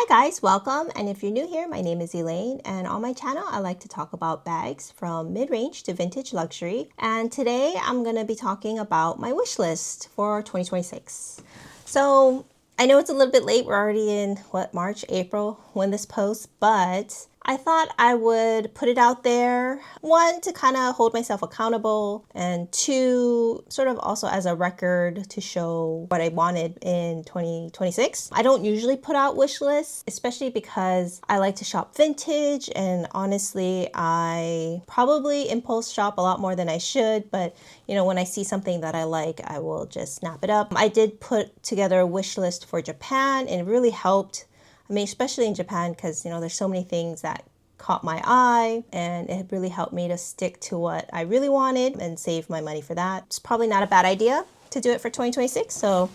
guys, welcome, and if you're new here, my name is Elaine, and on my channel I like to talk about bags from mid-range to vintage luxury, and today I'm going to be talking about my wish list for 2026. So I know it's a little bit late, we're already in March, April when this posts, but I thought I would put it out there, one, to kind of hold myself accountable, and two, sort of also as a record to show what I wanted in 2026. I don't usually put out wish lists, especially because I like to shop vintage, and honestly, I probably impulse shop a lot more than I should, but you know, when I see something that I like, I will just snap it up. I did put together a wish list for Japan, and it really helped. I mean, especially in Japan, because, you know, there's so many things that caught my eye, and it really helped me to stick to what I really wanted and save my money for that. It's probably not a bad idea to do it for 2026. So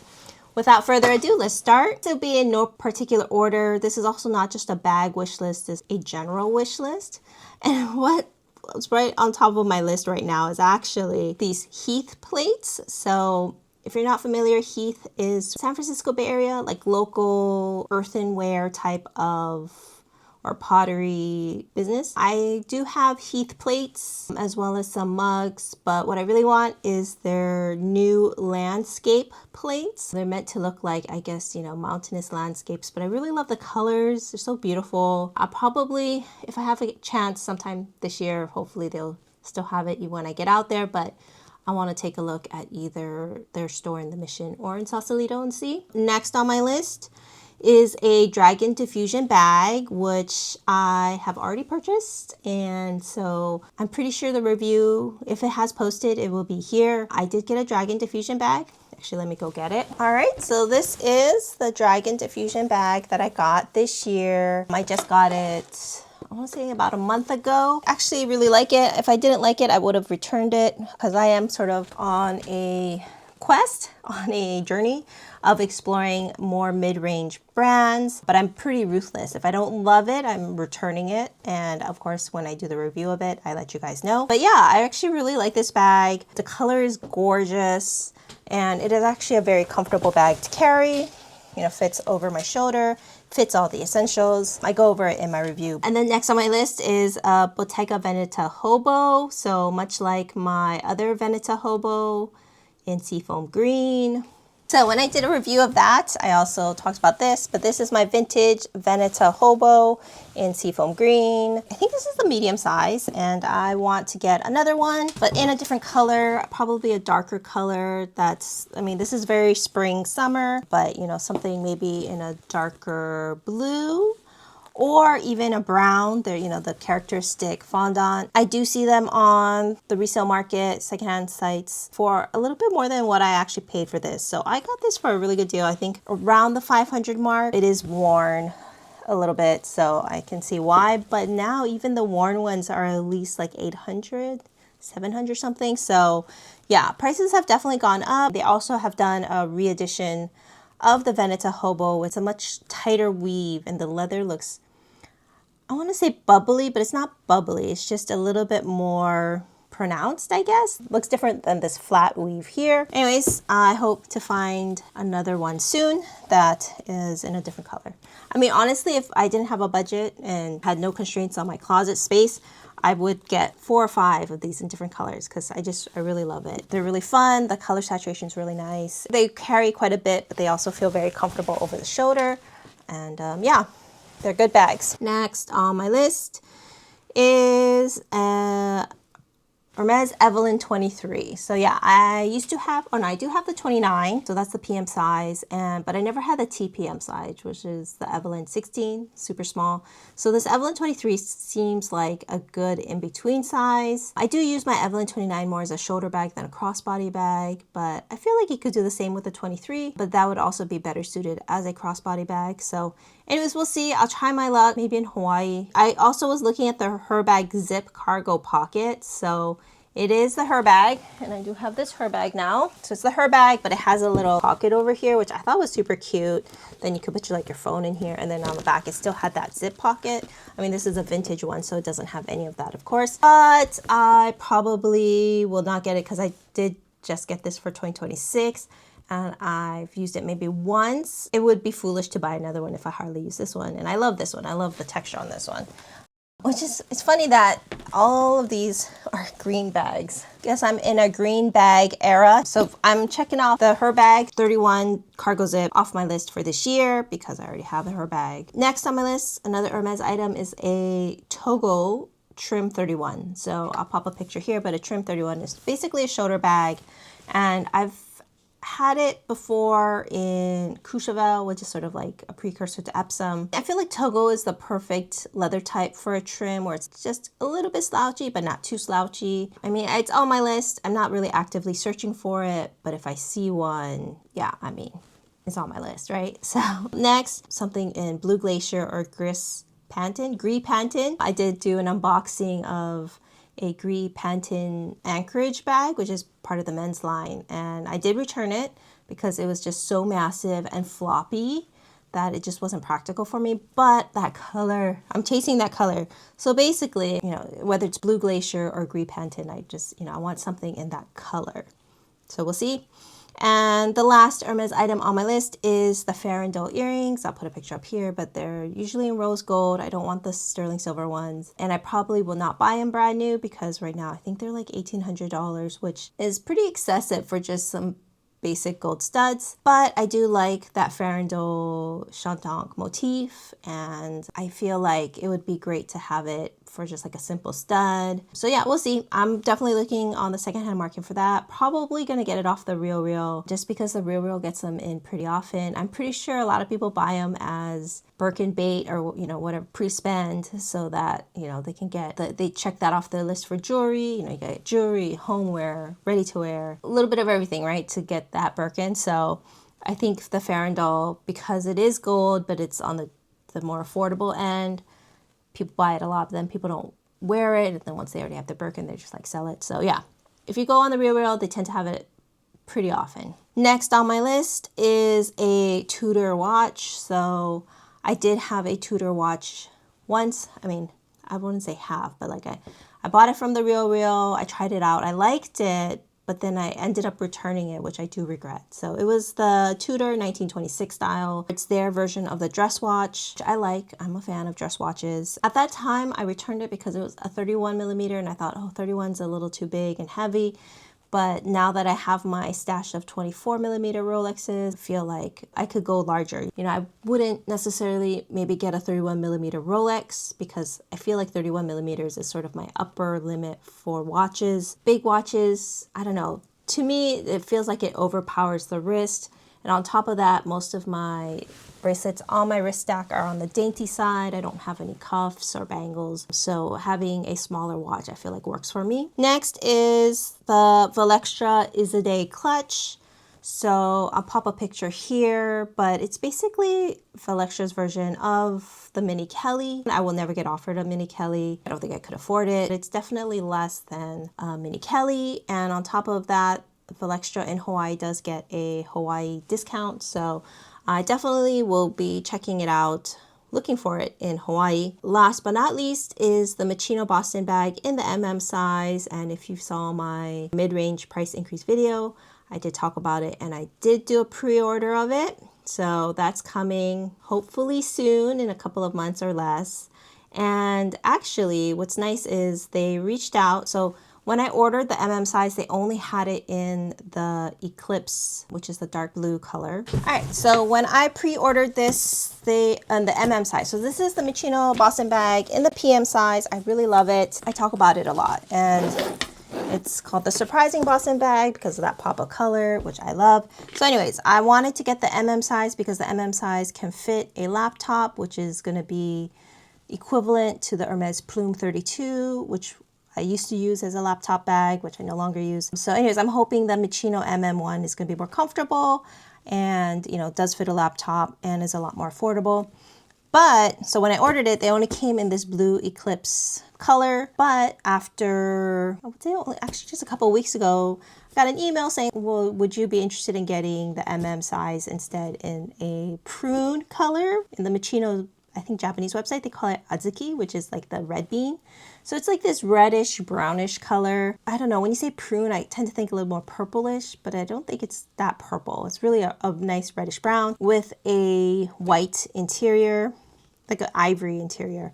without further ado, let's start. This will be in no particular order. This is also not just a bag wish list, it's a general wish list. And what's right on top of my list right now is actually these Heath plates. So if you're not familiar, Heath is San Francisco Bay Area, like local earthenware type of or pottery business. I do have Heath plates as well as some mugs, but what I really want is their new landscape plates. They're meant to look like, I guess, you know, mountainous landscapes, but I really love the colors. They're so beautiful. I'll probably, if I have a chance sometime this year, hopefully they'll still have it when I get out there, but I want to take a look at either their store in the Mission or in Sausalito and see. Next on my list is a Dragon Diffusion bag, which I have already purchased, and so I'm pretty sure the review, if it has posted, it will be here. I did get a Dragon Diffusion bag. Actually, let me go get it. All right, so this is the Dragon Diffusion bag that I got this year. I just got it, I want to say about a month ago. Actually really like it. If I didn't like it, I would have returned it, because I am sort of on a quest, on a journey of exploring more mid-range brands, but I'm pretty ruthless. If I don't love it, I'm returning it, and of course when I do the review of it, I let you guys know. But yeah, I actually really like this bag. The color is gorgeous, and it is actually a very comfortable bag to carry. You know, fits over my shoulder, fits all the essentials. I go over it in my review. And then next on my list is a Bottega Veneta Hobo. So much like my other Veneta Hobo in Seafoam Green. So when I did a review of that, I also talked about this, but this is my vintage Veneta Hobo in Seafoam Green. I think this is the medium size, and I want to get another one, but in a different color, probably a darker color. That's, I mean, this is very spring, summer, but you know, something maybe in a darker blue, or even a brown. They're, you know, the characteristic fondant. I do see them on the resale market, secondhand sites, for a little bit more than what I actually paid for this. So I got this for a really good deal. I think around the 500 mark. It is worn a little bit, so I can see why. But now even the worn ones are at least like 800, 700 something. So yeah, prices have definitely gone up. They also have done a re-edition of the Veneta Hobo with a much tighter weave, and the leather looks, I want to say bubbly, but it's not bubbly. It's just a little bit more pronounced, I guess. Looks different than this flat weave here. Anyways, I hope to find another one soon that is in a different color. I mean, honestly, if I didn't have a budget and had no constraints on my closet space, I would get 4 or 5 of these in different colors, because I really love it. They're really fun. The color saturation is really nice. They carry quite a bit, but they also feel very comfortable over the shoulder. And yeah, they're good bags. Next on my list is Hermes Evelyn 23. So yeah, I used to have, oh no, I do have the 29. So that's the PM size, but I never had the TPM size, which is the Evelyn 16, super small. So this Evelyn 23 seems like a good in-between size. I do use my Evelyn 29 more as a shoulder bag than a crossbody bag, but I feel like you could do the same with the 23, but that would also be better suited as a crossbody bag. So anyways, we'll see. I'll try my luck maybe in Hawaii. I also was looking at the Herbag Zip Cargo Pocket. So it is the Herbag, and I do have this Herbag now. So it's the Herbag, but it has a little pocket over here, which I thought was super cute. Then you could put your phone in here, and then on the back it still had that zip pocket. I mean, this is a vintage one, so it doesn't have any of that, of course. But I probably will not get it, because I did just get this for 2026. and I've used it maybe once. It would be foolish to buy another one if I hardly use this one. And I love this one. I love the texture on this one. It's funny that all of these are green bags. Guess I'm in a green bag era. So I'm checking off the Her Bag 31 cargo zip off my list for this year because I already have a Her Bag. Next on my list, another Hermes item is a Togo Trim 31. So I'll pop a picture here, but a Trim 31 is basically a shoulder bag. And I've had it before in Courchevel, which is sort of like a precursor to Epsom. I feel like Togo is the perfect leather type for a trim where it's just a little bit slouchy, but not too slouchy. I mean, it's on my list. I'm not really actively searching for it, but if I see one, yeah, I mean, it's on my list, right? So next, something in Blue Glacier or Gris Panton. I did do an unboxing of a Gris Panton anchorage bag, which is part of the men's line. And I did return it because it was just so massive and floppy that it just wasn't practical for me. But that color, I'm chasing that color. So basically, you know, whether it's Blue Glacier or Gris Panton, I just, you know, I want something in that color. So we'll see. And the last Hermes item on my list is the Farandole earrings. I'll put a picture up here, but they're usually in rose gold. I don't want the sterling silver ones. And I probably will not buy them brand new because right now I think they're like $1,800, which is pretty excessive for just some basic gold studs. But I do like that Farandole Chantanque motif, and I feel like it would be great to have it for just like a simple stud. So yeah, we'll see. I'm definitely looking on the secondhand market for that. Probably gonna get it off the Real just because the Real gets them in pretty often. I'm pretty sure a lot of people buy them as Birkin bait or, you know, whatever, pre-spend, so that, you know, they can get they check that off their list for jewelry. You know, you get jewelry, homeware, ready to wear, a little bit of everything, right, to get that Birkin. So I think the Farandole, because it is gold, but it's on the more affordable end, people buy it a lot, but then people don't wear it. And then once they already have the Birkin, they just like sell it. So yeah, if you go on the Real, they tend to have it pretty often. Next on my list is a Tudor watch. So I did have a Tudor watch once. I mean, I wouldn't say have, but like I bought it from the Real. I tried it out. I liked it, but then I ended up returning it, which I do regret. So it was the Tudor 1926 style. It's their version of the dress watch, which I like. I'm a fan of dress watches. At that time, I returned it because it was a 31 millimeter, and I thought, oh, 31's a little too big and heavy. But now that I have my stash of 24 millimeter Rolexes, I feel like I could go larger. You know, I wouldn't necessarily maybe get a 31 millimeter Rolex because I feel like 31 millimeters is sort of my upper limit for watches. Big watches, I don't know. To me, it feels like it overpowers the wrist. And on top of that, most of my bracelets on my wrist stack are on the dainty side. I don't have any cuffs or bangles. So having a smaller watch, I feel like works for me. Next is the Valextra Isaday clutch. So I'll pop a picture here, but it's basically Valextra's version of the Mini Kelly. I will never get offered a Mini Kelly. I don't think I could afford it. It's definitely less than a Mini Kelly. And on top of that, Valextra in Hawaii does get a Hawaii discount. So I definitely will be checking it out, looking for it in Hawaii. Last but not least is the Machino Boston bag in the size. And if you saw my mid-range price increase video, I did talk about it, and I did do a pre-order of it. So that's coming hopefully soon, in a couple of months or less. And actually what's nice is they reached out. So when I ordered the size, they only had it in the Eclipse, which is the dark blue color. All right, so when I pre-ordered this, they on the size. So this is the Machino Boston bag in the PM size. I really love it. I talk about it a lot, and it's called the Surprising Boston bag because of that pop of color, which I love. So anyways, I wanted to get the size because the size can fit a laptop, which is going to be equivalent to the Hermes Plume 32, which I used to use as a laptop bag, which I no longer use. So anyways, I'm hoping the Machino one is going to be more comfortable and, you know, does fit a laptop and is a lot more affordable. But so when I ordered it, they only came in this blue Eclipse color. But after, I would say actually just a couple of weeks ago, I got an email saying, well, would you be interested in getting the size instead in a prune color in the Machino I think Japanese website, they call it azuki, which is like the red bean. So it's like this reddish, brownish color. I don't know, when you say prune, I tend to think a little more purplish, but I don't think it's that purple. It's really a nice reddish brown with a white interior, like an ivory interior.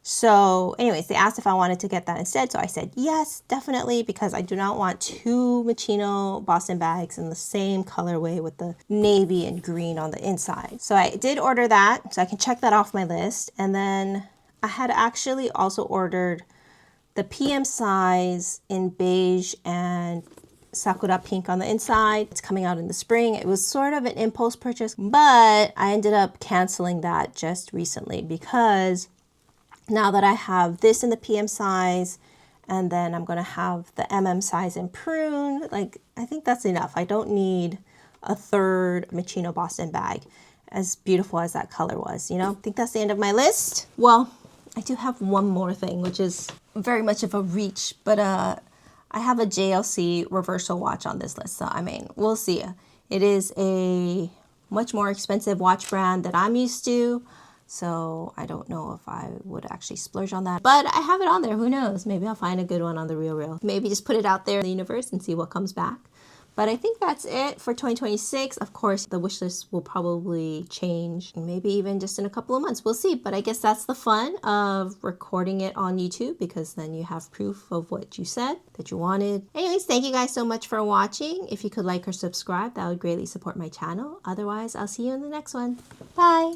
So anyways, they asked if I wanted to get that instead. So I said, yes, definitely, because I do not want two Machino Boston bags in the same colorway with the navy and green on the inside. So I did order that, so I can check that off my list. And then I had actually also ordered the PM size in beige and sakura pink on the inside. It's coming out in the spring. It was sort of an impulse purchase, but I ended up canceling that just recently because now that I have this in the PM size, and then I'm going to have the MM size in prune, like, I think that's enough. I don't need a third Machino Boston bag, as beautiful as that color was, you know? I think that's the end of my list. Well, I do have one more thing, which is very much of a reach, but I have a JLC reversal watch on this list. So, I mean, we'll see. It is a much more expensive watch brand that I'm used to. So I don't know if I would actually splurge on that, but I have it on there. Who knows? Maybe I'll find a good one on the RealReal. Maybe just put it out there in the universe and see what comes back. But I think that's it for 2026. Of course, the wish list will probably change, maybe even just in a couple of months. We'll see. But I guess that's the fun of recording it on YouTube, because then you have proof of what you said that you wanted. Anyways, thank you guys so much for watching. If you could like or subscribe, that would greatly support my channel. Otherwise, I'll see you in the next one. Bye.